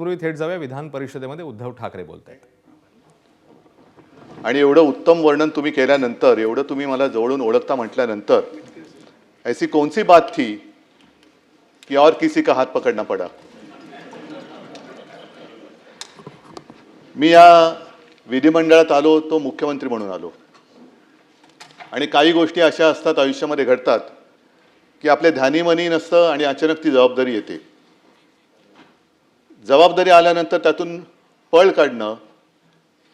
त्यापूर्वी थेट जाऊया विधान परिषदेमध्ये. उद्धव ठाकरे बोलतायत. आणि एवढं उत्तम वर्णन तुम्ही केल्यानंतर, एवढं तुम्ही मला जवळून ओळखता म्हटल्यानंतर, ऐसी कौन सी बात थी कि और किसी का हात पकडना पडा. मी या विधिमंडळात आलो तो मुख्यमंत्री म्हणून आलो. आणि काही गोष्टी अशा असतात आयुष्यामध्ये घडतात की आपले ध्यानीमनी नसतं आणि अचानक ती जबाबदारी येते. जबाबदारी आल्यानंतर त्यातून पळ काढणं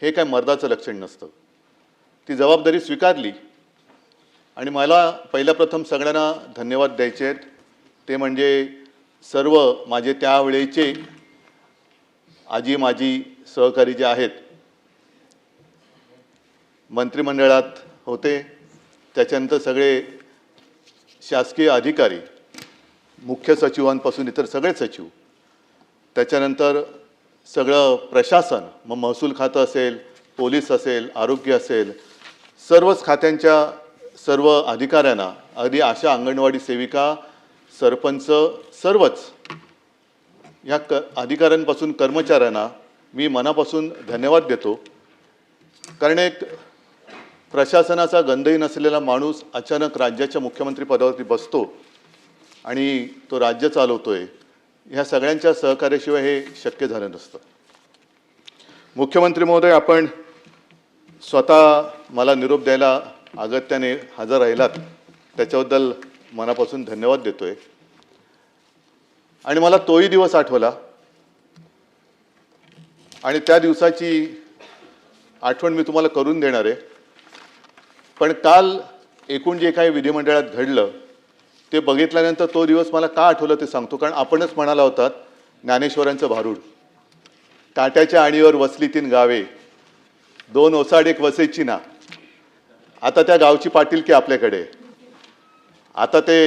हे काय मर्दाचं लक्षण नसतं. ती जबाबदारी स्वीकारली आणि मला पहिल्या प्रथम सगळ्यांना धन्यवाद द्यायचे आहेत. ते म्हणजे सर्व माझे त्यावेळेचे आजी माजी सहकारी जे आहेत, मंत्रिमंडळात होते, त्याच्यानंतर सगळे शासकीय अधिकारी, मुख्य सचिवांपासून इतर सगळे सचिव, त्याच्यानंतर सगळं प्रशासन, मग महसूल खातं असेल, पोलीस असेल, आरोग्य असेल, सर्वच खात्यांच्या सर्व अधिकाऱ्यांना, अगदी आशा, अंगणवाडी सेविका, सरपंच, सर्वच या अधिकाऱ्यांपासून कर्मचाऱ्यांना मी मनापासून धन्यवाद देतो. कारण एक प्रशासनाचा गंधही नसलेला माणूस अचानक राज्याच्या मुख्यमंत्री पदावरती बसतो आणि तो राज्य चालवतोय, ह्या सगळ्यांच्या सहकार्याशिवाय हे शक्य झालं नसतं. मुख्यमंत्री महोदय, आपण स्वतः मला निरोप द्यायला अगत्याने हजर राहिलात, त्याच्याबद्दल मनापासून धन्यवाद देतोय. आणि मला तोही दिवस आठवला आणि त्या दिवसाची आठवण मी तुम्हाला करून देणार आहे. पण काल एकूण जे काही विधिमंडळात घडलं ते बघितल्यानंतर तो दिवस मला का आठवलं ते सांगतो. कारण आपणच म्हणाला होतात ज्ञानेश्वरांचं भारूड, काट्याच्या आणीवर वसली 3 गावे, 2 ओसाड एक वसेची ना. आता त्या गावची पाटीलकी आपल्याकडे. आता ते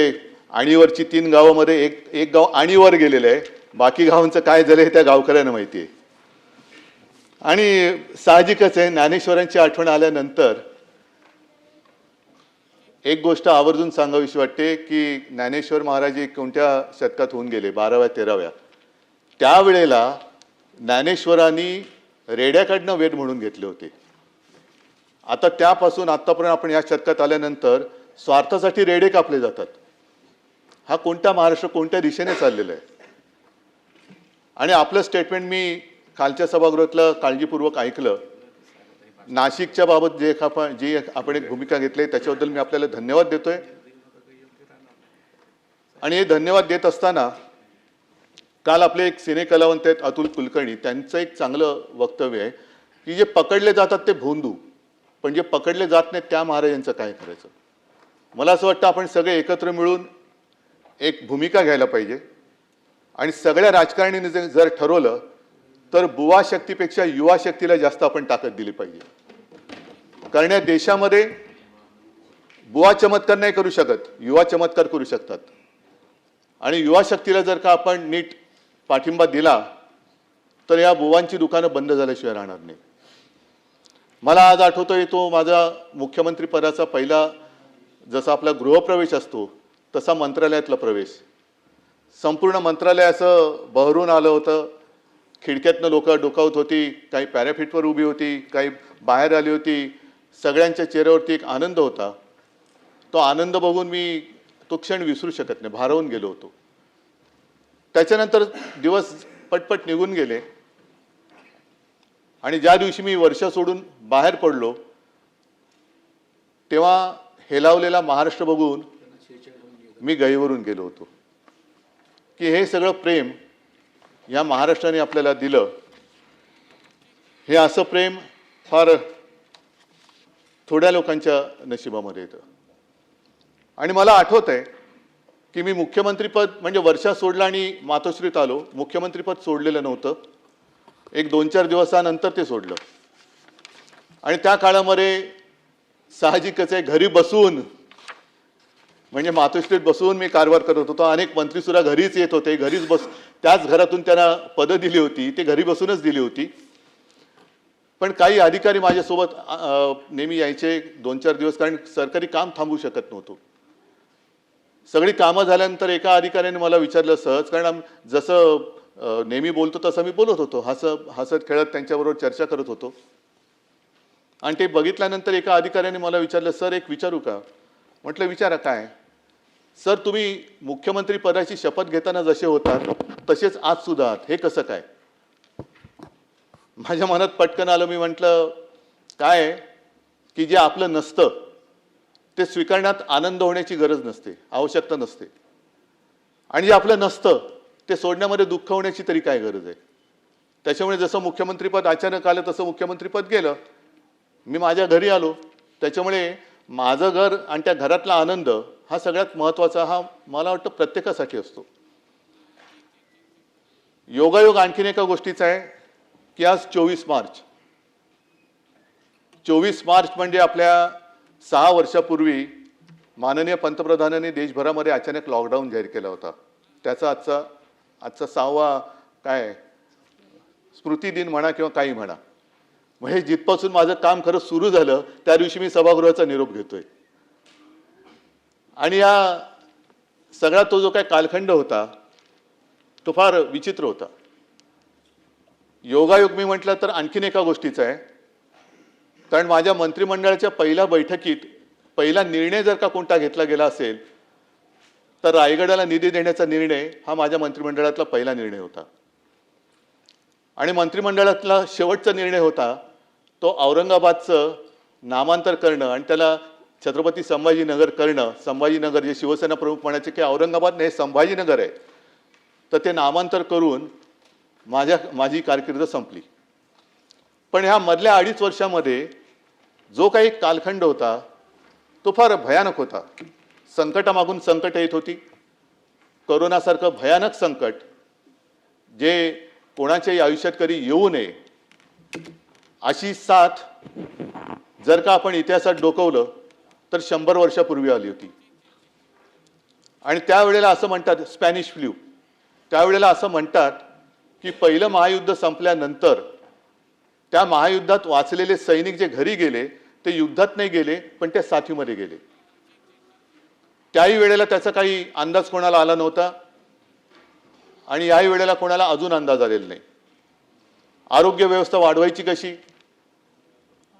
आणीवरची 3 गावामध्ये एक गाव आणीवर गेलेलं आहे, बाकी गावांचं काय झालं हे त्या गावकऱ्यांना माहिती आहे. आणि साहजिकच आहे, ज्ञानेश्वरांची आठवण आल्यानंतर एक गोष्ट आवर्जून सांगावीशी वाटते की ज्ञानेश्वर महाराज कोणत्या शतकात होऊन गेले, 12व्या 13व्या. त्यावेळेला ज्ञानेश्वरांनी रेड्याकडनं वेद म्हणून घेतले होते. आता त्यापासून आत्तापर्यंत आपण या शतकात आल्यानंतर स्वार्थासाठी रेडे कापले जातात. हा कोणता महाराष्ट्र कोणत्या दिशेने चाललेला आहे. आणि आपलं स्टेटमेंट मी कालच्या सभागृहातलं काळजीपूर्वक ऐकलं. नाशिकच्या बाबत जी आपण एक भूमिका घेतली त्याच्याबद्दल मी आपल्याला धन्यवाद देतोय. आणि हे धन्यवाद देत असताना काल आपले एक सिने कलावंत आहेत अतुल कुलकर्णी, त्यांचं एक चांगलं वक्तव्य आहे की जे पकडले जातात ते भोंदू, पण जे पकडले जात नाहीत त्या महाराजांचं काय करायचं. मला असं वाटतं आपण सगळे एकत्र मिळून एक भूमिका घ्यायला पाहिजे. आणि सगळ्या राजकारण्यांनी जर ठरवलं तर बुवा शक्तीपेक्षा युवा शक्तीला जास्त आपण ताकद दिली पाहिजे. कारण या देशामध्ये बुवा चमत्कार नाही करू शकत, युवा चमत्कार करू शकतात. आणि युवा शक्तीला जर का आपण नीट पाठिंबा दिला तर या बुवांची दुकानं बंद झाल्याशिवाय राहणार नाही. मला आज आठवतोय तो माझा मुख्यमंत्री पदाचा पहिला, जसा आपला गृहप्रवेश असतो तसा मंत्रालयातला प्रवेश. संपूर्ण मंत्रालय असं बहरून आलं होतं. खिडक्यातनं लोक डोकावत होती, काही पॅराफिटवर उभी होती, काही बाहेर आली होती. सगळ्यांच्या चेहऱ्यावरती एक आनंद होता. तो आनंद बघून मी तो क्षण विसरू शकत नाही, भारावून गेलो होतो. त्याच्यानंतर दिवस पटपट निघून गेले आणि ज्या दिवशी मी वर्ष सोडून बाहेर पडलो तेव्हा हेलावलेला महाराष्ट्र बघून मी गहिवरून गेलो होतो की हे सगळं प्रेम या महाराष्ट्राने आपल्याला दिलं, हे असं प्रेम फार थोड्या लोकांच्या नशिबामध्ये येतं. आणि मला आठवत आहे की मी मुख्यमंत्रीपद म्हणजे वर्षा सोडला आणि मातोश्रीत आलो. मुख्यमंत्रीपद सोडलेलं नव्हतं, एक 2-4 दिवसानंतर ते सोडलं. आणि त्या काळामध्ये साहजिकच आहे घरी बसून, म्हणजे मातोश्रीत बसून मी कारभार करत होतो. अनेक मंत्री सुद्धा घरीच येत होते, घरीच त्याच घरातून त्यांना पदं दिली होती, ते घरी बसूनच दिली होती. पण काही अधिकारी माझ्यासोबत नेहमी यायचे 2-4 दिवस, कारण सरकारी काम थांबू शकत नव्हतो. सगळी कामं झाल्यानंतर एका अधिकाऱ्याने मला विचारलं सहज, कारण जसं नेहमी बोलतो तसं मी बोलत होतो, हसत खेळत त्यांच्याबरोबर चर्चा करत होतो. आणि ते बघितल्यानंतर एका अधिकाऱ्याने मला विचारलं, सर एक विचारू का? म्हटलं विचारा. काय? सर तुम्ही मुख्यमंत्री पदाची शपथ घेताना जसे होतात तसेच आज सुद्धा आहात, हे कसं काय? माझ्या मनात पटकन आलं. मी म्हटलं काय आहे की जे आपलं नसतं ते स्वीकारण्यात आनंद होण्याची गरज नसते, आवश्यकता नसते. आणि जे आपलं नसतं ते सोडण्यामध्ये दुःख होण्याची तरी काय गरज आहे? त्याच्यामुळे जसं मुख्यमंत्रीपद अचानक आलं तसं मुख्यमंत्रीपद गेलं. मी माझ्या घरी आलो. त्याच्यामुळे माझं घर आणि त्या घरातला आनंद हा सगळ्यात महत्त्वाचा, हा मला वाटतं प्रत्येकासाठी असतो. योगायोग आणखीन एका गोष्टीचा आहे की आज 24 मार्च. 24 मार्च म्हणजे आपल्या 6 वर्षापूर्वी माननीय पंतप्रधानांनी देशभरामध्ये अचानक लॉकडाऊन जाहीर केला होता. त्याचा आजचा 6वा काय स्मृती दिन म्हणा किंवा काही म्हणा. म्हणजे जिथपासून माझं काम खरं सुरू झालं त्या दिवशी मी सभागृहाचा निरोप घेतोय. आणि या सगळा तो जो काय कालखंड होता तो फार विचित्र होता. योगायोग मी म्हटलं तर आणखीन एका गोष्टीचा आहे. कारण माझ्या मंत्रिमंडळाच्या पहिल्या बैठकीत पहिला निर्णय जर का कोणता घेतला गेला असेल तर रायगडाला निधी देण्याचा निर्णय हा माझ्या मंत्रिमंडळातला पहिला निर्णय होता. आणि मंत्रिमंडळातला शेवटचा निर्णय होता तो औरंगाबादचं नामांतर करणं आणि त्याला छत्रपती संभाजीनगर करणं. संभाजीनगर जे शिवसेना प्रमुख म्हणायचे की औरंगाबाद नाही संभाजीनगर आहे, तर ते नामांतर करून माझी कारकीर्द संपली. पण ह्या मधल्या 2.5 वर्षामध्ये जो काही कालखंड होता तो फार भयानक होता. संकटामागून संकट येत होती. कोरोनासारखं भयानक संकट जे कोणाच्याही आयुष्यात कधी येऊ नये अशी साथ जर का आपण इतिहासात डोकवलं तर 100 वर्षापूर्वी आली होती. आणि त्यावेळेला असं म्हणतात स्पॅनिश फ्लू. त्यावेळेला असं म्हणतात की पहिलं महायुद्ध संपल्यानंतर त्या महायुद्धात वाचलेले सैनिक जे घरी गेले ते युद्धात नाही गेले पण त्या साथीमध्ये गेले. त्याही वेळेला त्याचा काही अंदाज कोणाला आला नव्हता आणि याही वेळेला कोणाला अजून अंदाज आलेला नाही. आरोग्य व्यवस्था वाढवायची कशी?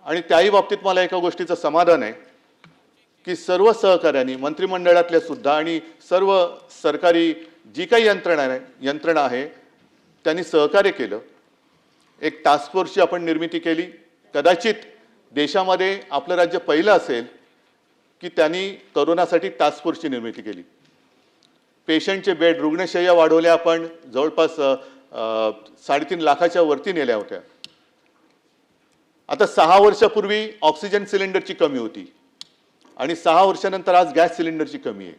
आणि त्याही बाबतीत मला एका गोष्टीचं समाधान आहे की सर्व सहकार्यांनी मंत्रिमंडळातल्या सुद्धा आणि सर्व सरकारी जी काही यंत्रणा आहे त्यांनी सहकार्य केलं. एक टास्क फोर्सची आपण निर्मिती केली. कदाचित देशामध्ये आपलं राज्य पहिलं असेल की त्यांनी कोरोनासाठी टास्क फोर्सची निर्मिती केली. पेशंटचे बेड, रुग्णशय्या वाढवल्या. आपण जवळपास 3.5 लाखाच्या वरती नेल्या होत्या. आता 6 वर्षापूर्वी ऑक्सिजन सिलेंडरची कमी होती आणि 6 वर्षानंतर आज गॅस सिलेंडरची कमी आहे.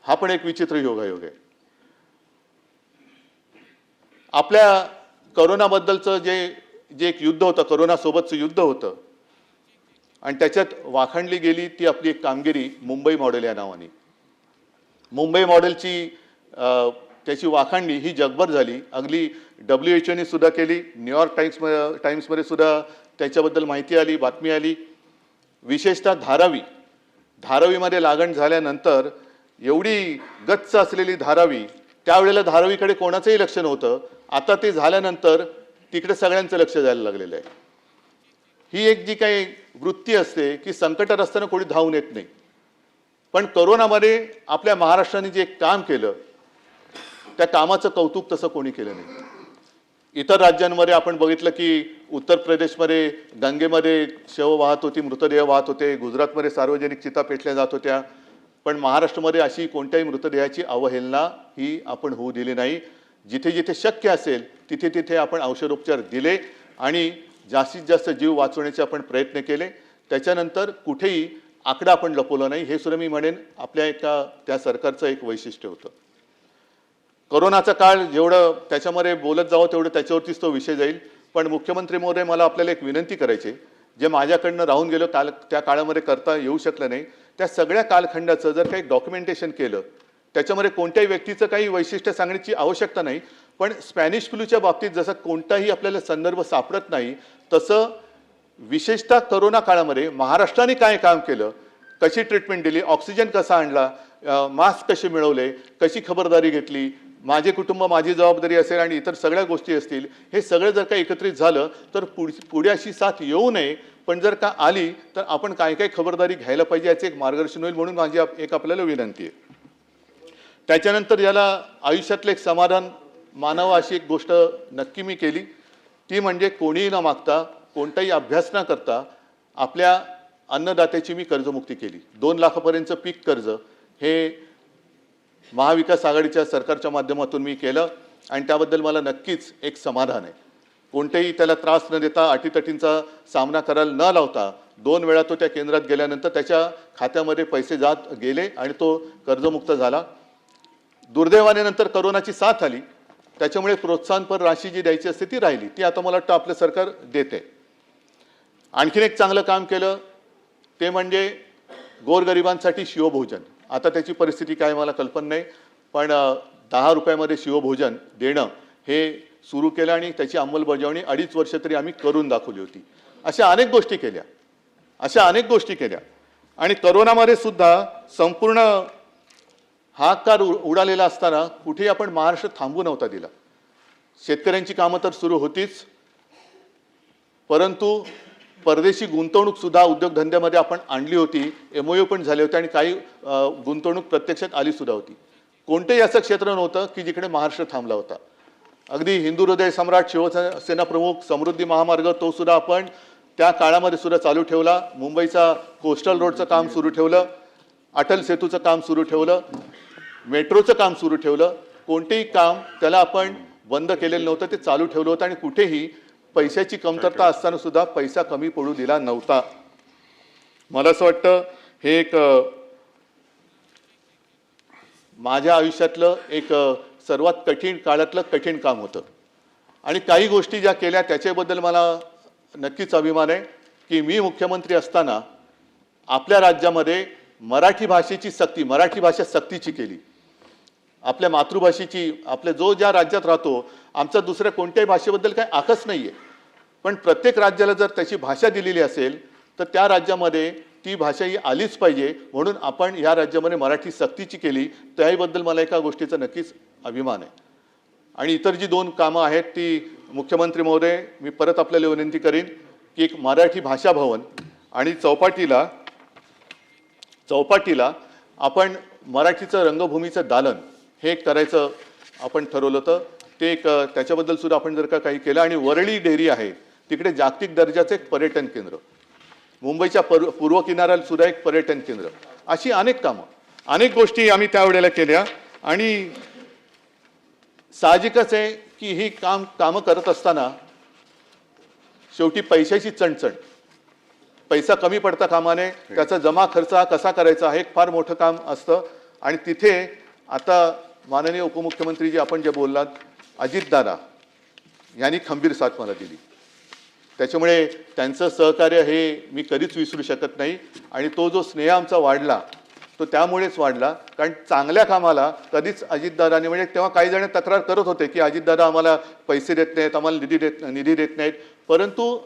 हा पण एक विचित्र योगायोग आहे. आपल्या कोरोनाबद्दलचं जे एक युद्ध होतं, कोरोनासोबतचं युद्ध होतं आणि त्याच्यात वाखाणली गेली ती आपली एक कामगिरी मुंबई मॉडेल या नावाने. मुंबई मॉडेलची त्याची वाखाणणी ही जगभर झाली. अगदी WHO सुद्धा केली. न्यूयॉर्क टाइम्समध्ये सुद्धा त्याच्याबद्दल माहिती आली, बातमी आली. विशेषतः धारावीमध्ये लागण झाल्यानंतर एवढी गच्च असलेली धारावी, त्यावेळेला धारावीकडे कोणाचंही लक्ष नव्हतं. आता ते झाल्यानंतर तिकडे सगळ्यांचं लक्ष जायला लागलेलं आहे. ही एक जी काही वृत्ती असते की संकटात असताना कोणी धावून येत नाही. पण कोरोनामध्ये आपल्या महाराष्ट्राने जे काम केलं त्या कामाचं कौतुक तसं कोणी केलं नाही. इतर राज्यांमध्ये आपण बघितलं की उत्तर प्रदेशमध्ये गंगेमध्ये शव वाहत होती, मृतदेह वाहत होते. गुजरातमध्ये सार्वजनिक चिता पेटल्या जात होत्या. पण महाराष्ट्रामध्ये अशी कोणत्याही मृतदेहाची अवहेलना ही आपण होऊ दिली नाही. जिथे जिथे शक्य असेल तिथे तिथे आपण औषधोपचार दिले आणि जास्तीत जास्त जीव वाचवण्याचे आपण प्रयत्न केले. त्याच्यानंतर कुठेही आकडा आपण लपवला नाही. हे सुद्धा मी म्हणेन आपल्या त्या सरकारचं एक वैशिष्ट्य होतं. कोरोनाचा काळ जेवढं त्याच्यामध्ये बोलत जावं तेवढं त्याच्यावरतीच तो विषय जाईल. पण मुख्यमंत्री महोदय, मला आपल्याला एक विनंती करायची, जे माझ्याकडनं राहून गेलं त्या काळामध्ये करता येऊ शकलं नाही, त्या सगळ्या कालखंडाचं जर काही डॉक्युमेंटेशन केलं, त्याच्यामध्ये कोणत्याही व्यक्तीचं काही वैशिष्ट्य सांगण्याची आवश्यकता नाही. पण स्पॅनिश फ्लूच्या बाबतीत जसं कोणताही आपल्याला संदर्भ सापडत नाही, तसं विशेषतः कोरोना काळामध्ये महाराष्ट्राने काय काम केलं, कशी ट्रीटमेंट दिली, ऑक्सिजन कसा आणला, मास्क कसे मिळवले, कशी खबरदारी घेतली, माझे कुटुंब माझी जबाबदारी असेल आणि इतर सगळ्या गोष्टी असतील, हे सगळं जर का एकत्रित झालं तर पुढे अशी साथ येऊ नये, पण जर का आली तर आपण काय काय खबरदारी घ्यायला पाहिजे याचे एक मार्गदर्शन होईल, म्हणून माझी एक आपल्याला विनंती आहे. त्याच्यानंतर याला आयुष्यातलं एक समाधान मानावं अशी एक गोष्ट नक्की मी केली, ती म्हणजे कोणीही न मागता कोणताही अभ्यास न करता आपल्या अन्नदात्याची मी कर्जमुक्ती केली. 2 लाखापर्यंतचं पीक कर्ज हे महाविकास आघाडीच्या सरकारच्या माध्यमातून मी केलं आणि त्याबद्दल मला नक्कीच एक समाधान आहे. कोणतेही त्याला त्रास न देता अटीतटींचा सामना करायला न लावता 2 वेळा तो त्या केंद्रात गेल्यानंतर त्याच्या खात्यामध्ये पैसे जात गेले आणि तो कर्जमुक्त झाला. दुर्दैवाने नंतर करोनाची साथ आली, त्याच्यामुळे प्रोत्साहनपर राशी जी द्यायची असते ती राहिली, ती आता मला वाटतं आपलं सरकार देते. आणखीन एक चांगलं काम केलं ते म्हणजे गोरगरिबांसाठी शिवभोजन. आता त्याची परिस्थिती काय मला कल्पना नाही, पण 10 रुपयामध्ये शिवभोजन देणं हे सुरू केलं आणि त्याची अंमलबजावणी 2.5 वर्ष तरी आम्ही करून दाखवली होती. अशा अनेक गोष्टी केल्या आणि करोनामध्ये सुद्धा संपूर्ण हाहाकार उडालेला असताना कुठेही आपण महाराष्ट्र थांबू नव्हता दिला. शेतकऱ्यांची कामं तर सुरू होतीच, परंतु परदेशी गुंतवणूक सुद्धा उद्योगधंद्यामध्ये आपण आणली होती, MOU पण झाले होते आणि काही गुंतवणूक प्रत्यक्षात आली सुद्धा होती. कोणतेही असं क्षेत्र नव्हतं की जिकडे महाराष्ट्र थांबला होता. अगदी हिंदू हृदय सम्राट शिवसेना प्रमुख समृद्धी महामार्ग तो सुद्धा आपण त्या काळामध्ये सुद्धा चालू ठेवला. मुंबईचा कोस्टल रोडचं काम सुरू ठेवलं, अटल सेतूचं काम सुरू ठेवलं, मेट्रोचं काम सुरू ठेवलं. कोणतेही काम त्याला आपण बंद केलेलं नव्हतं, ते चालू ठेवलं होतं आणि कुठेही पैशाची कमतरता असताना सुद्धा पैसा कमी पडू दिला नव्हता. मला असं वाटतं हे एक माझ्या आयुष्यातलं एक सर्वात कठीण काळातलं कठीण काम होतं आणि काही गोष्टी ज्या केल्या त्याच्याबद्दल मला नक्कीच अभिमान आहे की मी मुख्यमंत्री असताना आपल्या राज्यामध्ये मराठी भाषेची सक्ती, मराठी भाषा सक्तीची केली. आपल्या मातृभाषेची, आपल्या ज्या राज्यात राहतो आमचा दुसऱ्या कोणत्याही भाषेबद्दल काही आकस नाही आहे, पण प्रत्येक राज्याला जर त्याची भाषा दिलेली असेल तर त्या राज्यामध्ये ती भाषा ही आलीच पाहिजे, म्हणून आपण या राज्यामध्ये मराठी सक्तीची केली. त्याबद्दल मला एका गोष्टीचा नक्कीच अभिमान आहे. आणि इतर जी 2 कामं आहेत ती मुख्यमंत्री महोदय मी परत आपल्याला विनंती करीन की एक मराठी भाषा भवन आणि चौपाटीला आपण मराठीचं रंगभूमीचं दालन हे करायचं आपण ठरवलं होतं. ते एक त्याच्याबद्दल सुद्धा आपण जर का काही केलं. आणि वरळी डेअरी आहे तिकडे जागतिक दर्जाचं एक पर्यटन केंद्र, मुंबईच्या पूर्व किनाऱ्याला सुद्धा एक पर्यटन केंद्र, अशी अनेक कामं अनेक गोष्टी आम्ही त्यावेळेला केल्या. आणि साहजिकच आहे की ही कामं करत असताना शेवटी पैशाची चणचण, पैसा कमी पडता कामा नये, त्याचा जमा खर्च हा कसा करायचा हे एक फार मोठं काम असतं. आणि तिथे आता माननीय उपमुख्यमंत्री जी आपण जे बोललात अजितदादा यांनी खंबीर साथ मला दिली, त्याच्यामुळे त्यांचं सहकार्य हे मी कधीच विसरू शकत नाही. आणि तो जो स्नेह आमचा वाढला तो त्यामुळेच वाढला कारण चांगल्या कामाला कधीच अजितदादांनी, म्हणजे तेव्हा काही जण तक्रार करत होते की अजितदादा आम्हाला पैसे देत नाहीत, आम्हाला निधी देत नाहीत, परंतु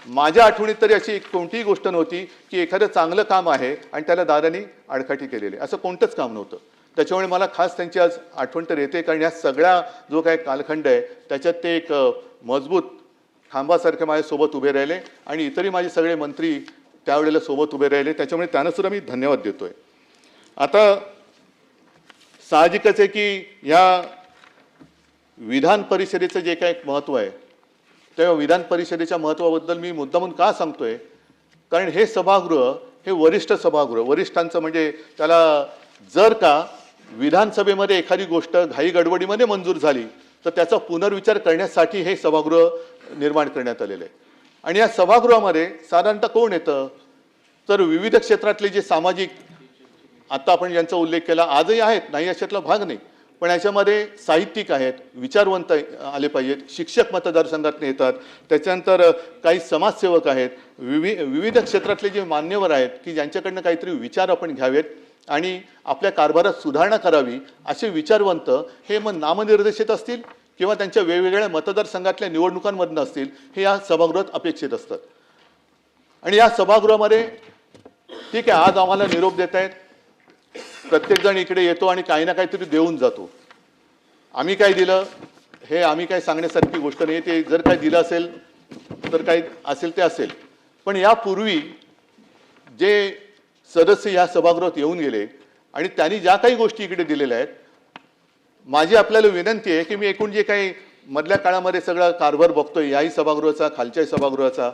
माझ्या आठवणीत तरी अशी कोणतीही गोष्ट नव्हती की एखादं चांगलं काम आहे आणि त्याला दादांनी आडकाठी केलेली, असं कोणतंच काम नव्हतं. त्याच्यामुळे मला खास त्यांची आज आठवण तर येते कारण या सगळ्या जो काही कालखंड आहे त्याच्यात ते एक मजबूत खांबासारखे माझ्यासोबत उभे राहिले आणि इतरही माझे सगळे मंत्री त्यावेळेला सोबत उभे राहिले, त्याच्यामुळे त्यांना सुद्धा मी धन्यवाद देतोय. आता साहजिकच आहे की या विधान परिषदेचं जे काही महत्त्व आहे तेव्हा विधान परिषदेच्या महत्त्वाबद्दल मी मुद्दामून का सांगतोय, कारण हे सभागृह हे वरिष्ठ सभागृह, वरिष्ठांचं म्हणजे त्याला जर का विधानसभेमध्ये एखादी गोष्ट घाई गडबडीमध्ये मंजूर झाली तर त्याचा पुनर्विचार करण्यासाठी हे सभागृह निर्माण करण्यात आलेलं आहे. आणि या सभागृहामध्ये साधारणतः कोण येतं तर विविध क्षेत्रातले जे सामाजिक, आता आपण ज्यांचा उल्लेख केला आजही आहेत, नाही अशातला भाग नाही, पण याच्यामध्ये साहित्यिक आहेत, विचारवंत आले पाहिजेत, शिक्षक मतदारसंघातून येतात, त्याच्यानंतर काही समाजसेवक आहेत, विविध क्षेत्रातले जे मान्यवर आहेत की ज्यांच्याकडनं काहीतरी विचार आपण घ्यावेत आणि आपल्या कारभारात सुधारणा करावी, असे विचारवंत हे मग नामनिर्देशित असतील किंवा त्यांच्या वेगवेगळ्या मतदारसंघातल्या निवडणुकांमधनं असतील, हे या सभागृहात अपेक्षित असतात. आणि या सभागृहामध्ये ठीक आहे, आज आम्हाला निरोप देत आहेत, प्रत्येकजण इकडे येतो आणि काही ना काहीतरी देऊन जातो. आम्ही काय दिलं हे आम्ही काय सांगण्यासारखी गोष्ट नाही. ते जर काय दिलं असेल तर काय असेल ते असेल. पण यापूर्वी जे सदस्य या सभागृहात येऊन गेले आणि त्यांनी ज्या काही गोष्टी इकडे दिलेल्या आहेत, माझी आपल्याला विनंती आहे की मी एकूण जे काही मधल्या काळामध्ये सगळा कारभार बघतोय याही सभागृहाचा, खालच्याही सभागृहाचा,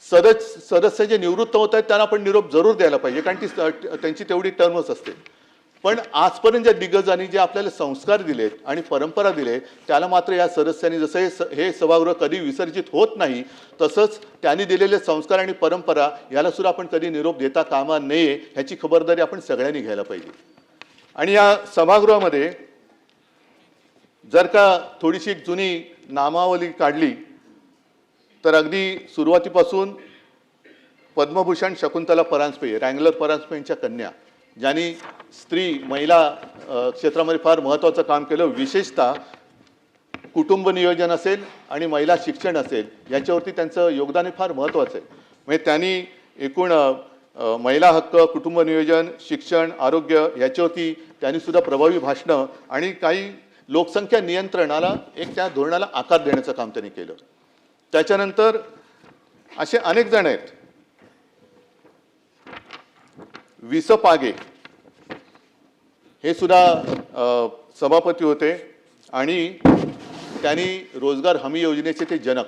सदस्य जे निवृत्त होत आहेत त्यांना पण निरोप जरूर द्यायला पाहिजे, कारण ती त्यांची तेवढी टर्मच असते. पण आजपर्यंत ज्या दिग्गजांनी जे आपल्याला संस्कार दिलेत आणि परंपरा दिले त्याला मात्र या सदस्यांनी, जसं हे सभागृह कधी विसर्जित होत नाही तसंच त्यांनी दिलेले संस्कार आणि परंपरा याला सुद्धा आपण कधी निरोप देता कामा नये ह्याची खबरदारी आपण सगळ्यांनी घ्यायला पाहिजे. आणि या सभागृहामध्ये जर का थोडीशी एक जुनी नामावली काढली तर अगदी सुरुवातीपासून पद्मभूषण शकुंतला परांजपे, रँगलर परांजपे यांच्या कन्या, ज्यांनी महिला क्षेत्रामध्ये फार महत्त्वाचं काम केलं, विशेषतः कुटुंब नियोजन असेल आणि महिला शिक्षण असेल याच्यावरती त्यांचं योगदान हे फार महत्त्वाचं आहे. म्हणजे त्यांनी एकूण महिला हक्क, कुटुंब नियोजन, शिक्षण, आरोग्य याच्यावरती त्यांनी सुद्धा प्रभावी भाषणं आणि काही लोकसंख्या नियंत्रणाला त्या धोरणाला आकार देण्याचं काम त्यांनी केलं. त्याच्यानंतर असे अनेक जण आहेत. विस पागे हे सुद्धा सभापती होते आणि त्यांनी रोजगार हमी योजनेचे ते जनक,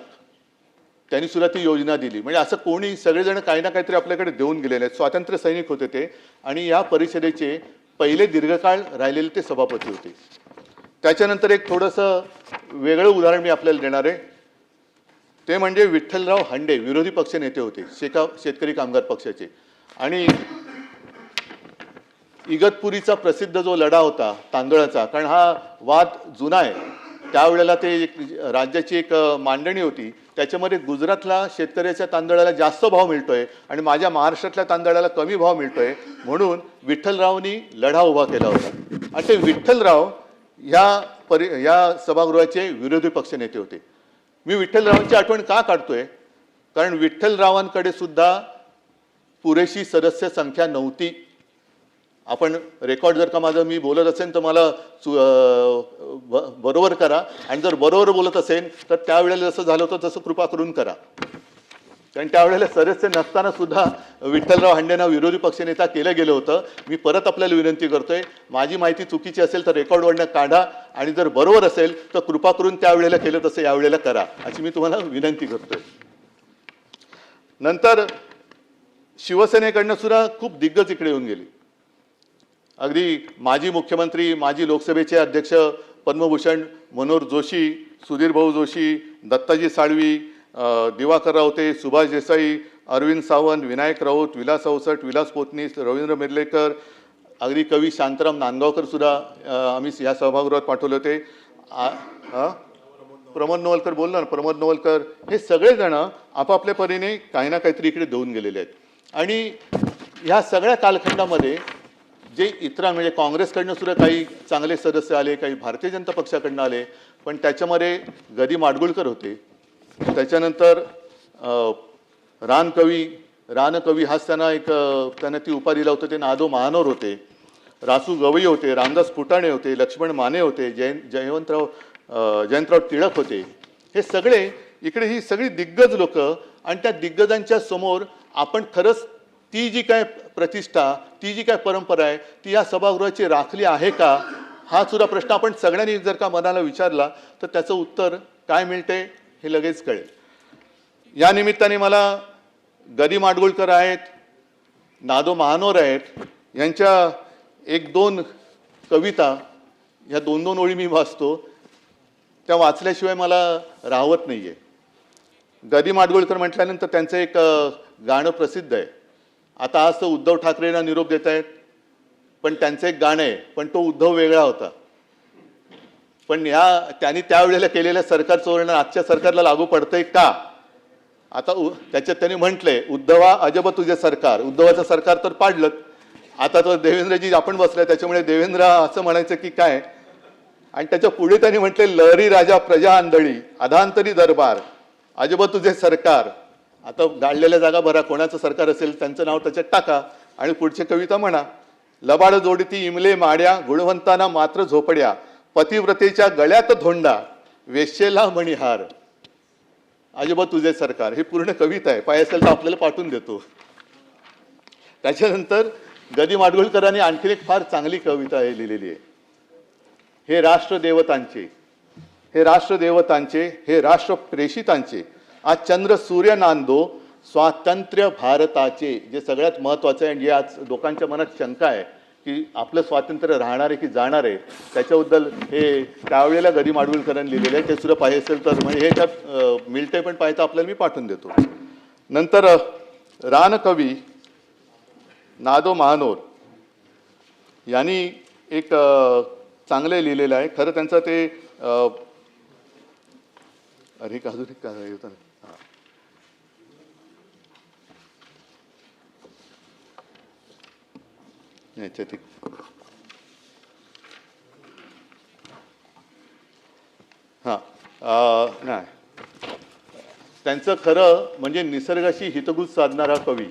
त्यांनी सुद्धा ती योजना दिली. म्हणजे असं कोणी, सगळेजण काही ना काहीतरी आपल्याकडे देऊन गेलेले आहेत. स्वातंत्र्य सैनिक होते ते आणि या परिषदेचे पहिले दीर्घकाळ राहिलेले ते सभापती होते. त्याच्यानंतर एक थोडंसं वेगळं उदाहरण मी आपल्याला देणार आहे. ते म्हणजे विठ्ठलराव हंडे, विरोधी पक्ष नेते होते, शेतकरी कामगार पक्षाचे. आणि इगतपुरीचा प्रसिद्ध जो लढा होता तांदळाचा, कारण हा वाद जुना आहे, त्यावेळेला ते राज्याची एक मांडणी होती, त्याच्यामध्ये गुजरातला शेतकऱ्याच्या तांदळाला जास्त भाव मिळतोय आणि माझ्या महाराष्ट्रातल्या तांदळाला कमी भाव मिळतोय, म्हणून विठ्ठलरावांनी लढा उभा केला होता. आणि ते विठ्ठलराव या सभागृहाचे विरोधी पक्ष नेते होते. मी विठ्ठलरावांची आठवण का काढतोय, कारण विठ्ठलरावांकडे सुद्धा पुरेशी सदस्य संख्या नव्हती. आपण रेकॉर्ड जर का माझं मी बोलत असेल तर मला बरोबर करा, आणि जर बरोबर बोलत असेल तर त्यावेळेला जसं झालं होतं तसं कृपा करून करा. कारण त्यावेळेला सदस्य नसताना सुद्धा विठ्ठलराव हंडेंना विरोधी पक्षनेता केलं गेलं होतं. मी परत आपल्याला विनंती करतोय, माझी माहिती चुकीची असेल तर रेकॉर्डवरनं काढा, आणि जर बरोबर असेल तर कृपा करून त्यावेळेला केलं तसं यावेळेला करा, अशी मी तुम्हाला विनंती करतोय. नंतर शिवसेनेकडनं सुद्धा खूप दिग्गज इकडे येऊन गेली. अगदी माजी मुख्यमंत्री, माजी लोकसभेचे अध्यक्ष पद्मभूषण मनोहर जोशी, सुधीर भाऊ जोशी, दत्ताजी साळवी, दिवाकर रावते, सुभाष देसाई, अरविंद सावंत, विनायक राऊत, विलास अवसट, विलास पोतनीस, रवींद्र मिर्लेकर, अगदी कवी शांताराम नांदगावकर सुद्धा आम्ही या सभागृहात पाठवले होते. प्रमोद नवलकर बोलला ना, प्रमोद नवलकर, हे सगळेजण आपापल्या परीने काही ना काहीतरी इकडे देऊन गेलेले आहेत. आणि ह्या सगळ्या कालखंडामध्ये जे इतर म्हणजे काँग्रेसकडनं सुद्धा काही चांगले सदस्य आले, काही भारतीय जनता पक्षाकडनं आले, पण त्याच्यामध्ये गदी माडगुळकर होते. त्याच्यानंतर रानकवी हाच त्यांना ती उपाधी दिला होता, ते नादो महानोर होते, रासू गवई होते, रामदास फुटाणे होते, लक्ष्मण माने होते, जयंतराव टिळक होते. हे सगळे इकडे, ही सगळी दिग्गज लोक, आणि त्या दिग्गजांच्या समोर आपण खरंच ती जी काय प्रतिष्ठा, ती जी काय परंपरा आहे ती या सभागृहाची राखली आहे का, हा सुद्धा प्रश्न आपण सगळ्यांनी जर का मनाला विचारला तर त्याचं उत्तर काय मिळते हे लगेच कळेल. या निमित्ताने मला गदी माडगुळकर आहेत, नादो महानोर आहेत, यांच्या एक दोन कविता, ह्या दोन ओळी मी वाचतो, त्या वाचल्याशिवाय मला राहवत नाही आहे. गदी माडगुळकर म्हटल्यानंतर त्यांचं एक गाणं प्रसिद्ध आहे. आता आज तर उद्धव ठाकरेंना निरोप देत आहेत, पण त्यांचं एक गाणं आहे, पण तो उद्धव वेगळा होता. पण त्यांनी त्यावेळेला केलेल्या सरकारचं वर्णन आजच्या सरकारला लागू पडतंय का, आता त्याच्यात त्यांनी म्हटलंय, उद्धवा अजब तुझे सरकार. उद्धवाचं सरकार तर पाडलं, आता तो देवेंद्रजी आपण बसलाय त्याच्यामुळे देवेंद्र असं म्हणायचं की काय. आणि त्याच्या पुढे त्यांनी म्हटले, लहरी राजा प्रजा आंधळी अधांतरी दरबार अजब तुझे सरकार. आता गाळलेल्या जागा भरा, कोणाचं सरकार असेल त्यांचं नाव त्याच्यात टाका आणि पुढची कविता म्हणा. लबाड जोडती इमले माड्या गुणवंताना मात्र झोपड्या पतिव्रतेच्या गळ्यात धोंडा, वेश्येला मणिहार, अजिबात तुझे सरकार, ही पूर्ण कविता आहे. पाहिजे असेल तर आपल्याला पाठवून देतो. त्याच्यानंतर गदी माडगुळकरांनी आणखी एक फार चांगली कविता आहे लिहिलेली आहे. हे राष्ट्रदेवतांचे, हे राष्ट्रदेवतांचे, हे राष्ट्र प्रेषितांचे, आज चंद्र सूर्य नांदो स्वातंत्र्य भारताचे. जे सगळ्यात महत्त्वाचं आहे आणि जे आज लोकांच्या मनात शंका आहे की आपलं स्वातंत्र्य राहणार आहे की जाणार आहे, त्याच्याबद्दल हे त्यावेळेला गदी माडगुळकरांनी लिहिलेलं आहे. ते सुद्धा पाहिजे असेल तर म्हणजे हे त्यात मिळते पण पाहिजे आपल्याला मी पाठवून देतो. नंतर रानकवी नादो महानोर यांनी एक चांगले लिहिलेलं आहे. खरं त्यांचं ते अरे अजून एक काय होतं याच्यात नाही, त्यांचं खरं म्हणजे निसर्गाशी हितगुज साधणारा कवी.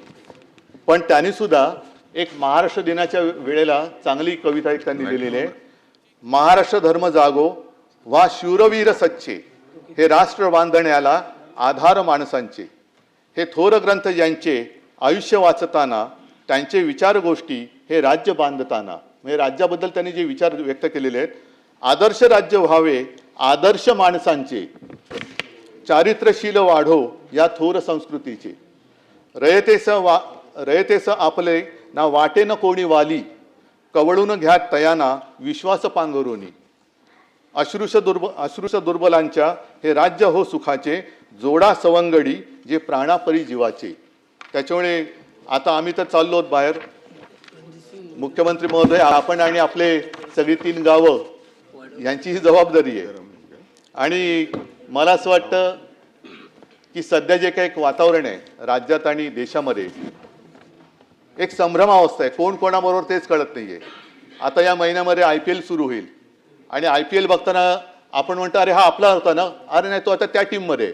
पण त्यांनी सुद्धा एक महाराष्ट्र दिनाच्या वेळेला चांगली कविता एक त्यांनी लिहिलेली आहे. महाराष्ट्र धर्म जागो वा शूरवीर सच्चे, हे राष्ट्र बांधण्याला आधार माणसांचे. हे थोर ग्रंथ ज्यांचे आयुष्य वाचताना, त्यांचे विचार गोष्टी हे राज्य बांधताना. म्हणजे राज्याबद्दल त्यांनी जे विचार व्यक्त केलेले आहेत, आदर्श राज्य व्हावे आदर्श माणसांचे, चारित्र्यशील वाढो या थोर संस्कृतीचे. रयतेस आपले ना वाटे न कोणी वाली, कवळून घ्या तयाना विश्वास पांघरोनी. अश्रुष दुर्बलांच्या हे राज्य हो सुखाचे, जोडा सवंगडी जे प्राणापरी जीवाचे. त्याच्यामुळे आता आम्ही तर चाललो आहोत बाहेर. मुख्यमंत्री महोदय, आपण आणि आपले सगळी 3 गावं यांची ही जबाबदारी आहे. आणि मला असं वाटतं की सध्या जे काही एक वातावरण आहे राज्यात आणि देशामध्ये, एक संभ्रमावस्था आहे. कोण कोणाबरोबर तेच कळत नाहीये. आता या महिन्यामध्ये IPL सुरू होईल आणि IPL बघताना आपण म्हणतो अरे हा आपला होता ना, अरे नाही तो आता त्या टीममध्ये,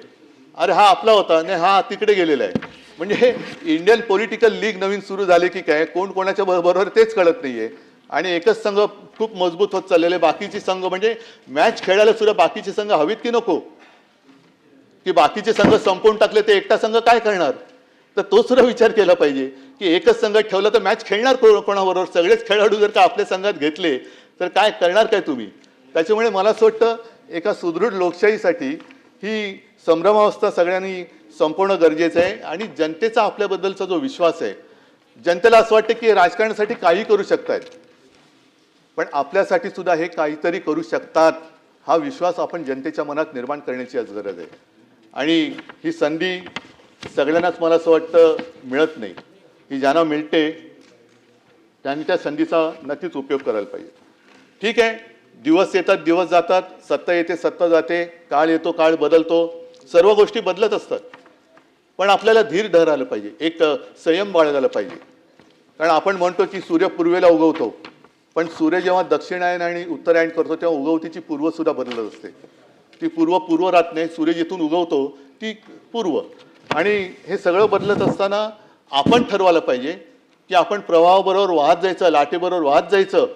अरे हा आपला होता नाही हा तिकडे गेलेला आहे. म्हणजे हे इंडियन पॉलिटिकल लीग नवीन सुरू झाले की काय, कोण कोणाच्या बरोबर तेच कळत नाहीये. आणि एकच संघ खूप मजबूत होत चाललेले, बाकीचे संघ म्हणजे मॅच खेळायला सुद्धा बाकीचे संघ हवीत की नको, की बाकीचे संघ संपवून टाकले ते एकटा संघ काय करणार. तर तो सुद्धा विचार केला पाहिजे की एकच संघ ठेवला तर मॅच खेळणार कोणाबरोबर. सगळेच खेळाडू जर का आपल्या संघात घेतले तर काय करणार काय तुम्ही. त्याच्यामुळे मला असं वाटतं एका सुदृढ लोकशाहीसाठी ही संभ्रमावस्था सगळ्यांनी संपवणं गरजेचं आहे. आणि जनतेचा आपल्याबद्दलचा जो विश्वास आहे, जनतेला असं वाटतं की राजकारणासाठी काही करू शकतात, पण आपल्यासाठी सुद्धा हे काहीतरी करू शकतात, हा विश्वास आपण जनतेच्या मनात निर्माण करण्याची आज गरज आहे. आणि ही संधी सगळ्यांनाच मला असं वाटतं मिळत नाही. ही ज्यांना मिळते त्यांनी त्या संधीचा नक्कीच उपयोग करायला पाहिजे. ठीक आहे, दिवस येतात दिवस जातात, सत्ता येते सत्ता जाते, काळ येतो काळ बदलतो, सर्व गोष्टी बदलत असतात. पण आपल्याला धीर धरायला पाहिजे, एक संयम बाळगायला पाहिजे. कारण आपण म्हणतो की सूर्य पूर्वेला उगवतो, पण सूर्य जेव्हा दक्षिणायन आणि उत्तरायण करतो तेव्हा उगवतीची पूर्व सुद्धा बदलत असते. ती पूर्व राहत नाही. सूर्य जिथून उगवतो ती पूर्व. आणि हे सगळं बदलत असताना आपण ठरवायला पाहिजे की आपण प्रवाहाबरोबर वाहत जायचं, लाटेबरोबर वाहत जायचं,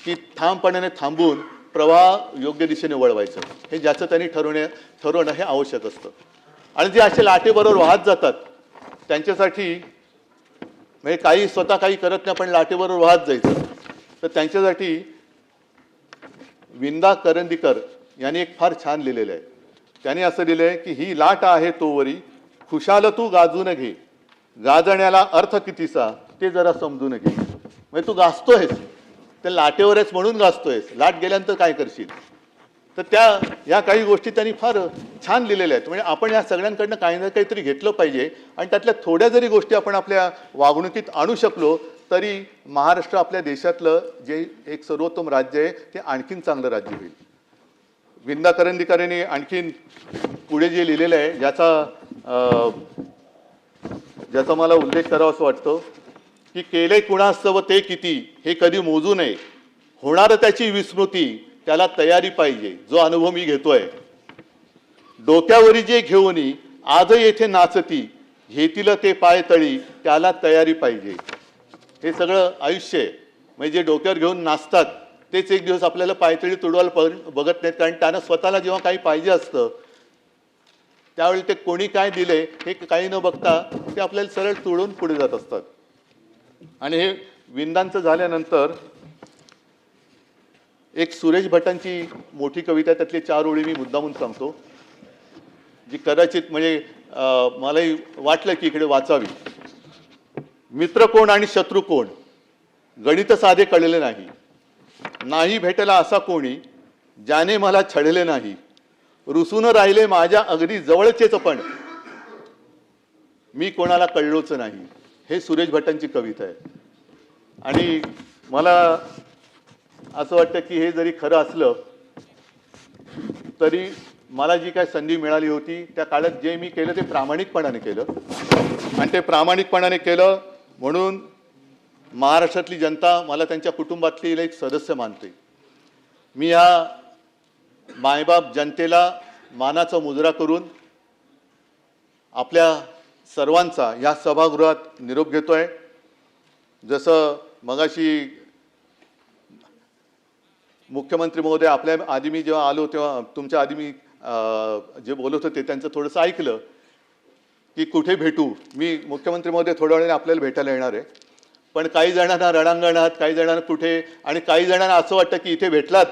की ठामपणाने थांबून प्रवाह योग्य दिशेने वळवायचं. हे ज्याचं त्यांनी ठरवणं हे आवश्यक असतं. आणि जे असे लाटेबरोबर वाहत जातात त्यांच्यासाठी म्हणजे काही स्वतः काही करत नाही पण लाटेबरोबर वाहत जायचं, तर त्यांच्यासाठी विंदा करंदीकर यांनी एक फार छान लिहिलेलं आहे. त्यांनी असं लिहिलंय की ही लाट आहे तोवरी, खुशाल तू गाजून घे, गाजण्याला अर्थ कितीसा ते जरा समजून घे. म्हणजे तू गाजतोयस, त्या लाटेवर आहेस म्हणून गाजतोयस, लाट गेल्यानंतर काय करशील. तर या काही गोष्टी त्यांनी फार छान लिहिलेल्या आहेत. म्हणजे आपण या सगळ्यांकडनं काही ना काहीतरी घेतलं पाहिजे. आणि त्यातल्या थोड्या जरी गोष्टी आपण आपल्या वागणुकीत आणू शकलो तरी महाराष्ट्र आपल्या देशातलं जे एक सर्वोत्तम राज्य आहे ते आणखीन चांगलं राज्य होईल. विंदा करंदीकरांनी आणखीन पुढे जे लिहिलेलं आहे ज्याचा मला उल्लेख करावा असं वाटतं की केले कुणास्तव ते किती हे कधी मोजू नये, होणार त्याची विस्मृती त्याला तयारी पाहिजे. जो अनुभव मी घेतोय, डोक्यावरी जे घेऊनी आज येथे नाचती, घेतील ते पाय तळी त्याला तयारी पाहिजे. हे सगळं आयुष्य आहे. म्हणजे जे डोक्यावर घेऊन नाचतात तेच एक दिवस आपल्याला पायतळी तुडवायला बघत नाहीत, कारण त्यांना स्वतःला जेव्हा काही पाहिजे असतं त्यावेळी ते कोणी काय दिले हे काही न बघता ते आपल्याला सरळ तुडून पुढे जात असतात. आणि हे विंदांचं झाल्यानंतर एक सुरेश भटांची मोठी कविता आहे, त्यातली 4 ओळी मी मुद्दामून सांगतो, जी कदाचित म्हणजे मलाही वाटलं की इकडे वाचावी. मित्र कोण आणि शत्रू कोण गणित साधे कळले नाही, नाही भेटला असा कोणी ज्याने मला छळले नाही, रुसून राहिले माझ्या अगदी जवळचेच पण मी कोणाला कळलोच नाही. हे सुरेश भटांची कविता आहे. आणि मला असं वाटतं की हे जरी खरं असलं तरी मला जी काय संधी मिळाली होती त्या काळात जे मी केलं ते प्रामाणिकपणाने केलं, आणि ते प्रामाणिकपणाने केलं म्हणून महाराष्ट्रातली जनता मला त्यांच्या कुटुंबातली एक सदस्य मानते. मी या मायबाप जनतेला मानाचा मुजरा करून आपल्या सर्वांचा या सभागृहात निरोप घेतोय. जसं मगाशी मुख्यमंत्री महोदय आपल्या आधी मी जेव्हा आलो तेव्हा तुमच्या आधी मी जे बोलत होते त्यांचं थोडंसं ऐकलं की कुठे भेटू. मी मुख्यमंत्री महोदय थोड्या वेळाने आपल्याला भेटायला येणार आहे, पण काही जणांना रणांगणात, काही जणांना कुठे, आणि काही जणांना असं वाटतं की इथे भेटलात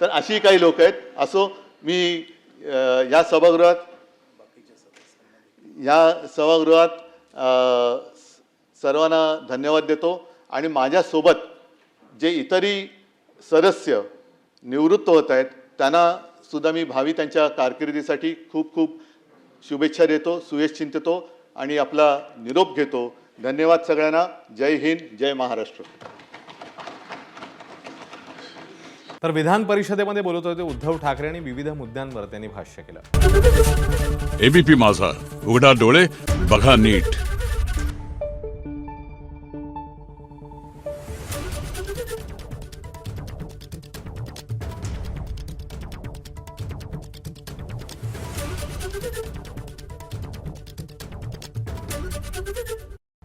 तर अशी काही लोक आहेत. असो, मी या सभागृहात सर्वांना धन्यवाद देतो. आणि माझ्यासोबत जे इतरही सदस्य निवृत्त होत आहेत त्यांना सुद्धा मी भावी त्यांच्या कारकिर्दीसाठी खूप खूप शुभेच्छा देतो, सुयश चिंततो आणि आपला निरोप घेतो. धन्यवाद सगळ्यांना. जय हिंद, जय महाराष्ट्र. तर विधान परिषदेमध्ये बोलत होते उद्धव ठाकरे आणि विविध मुद्द्यांवर त्यांनी भाष्य केलं. एबीपी माझा, उघडा डोळे बघा नीट.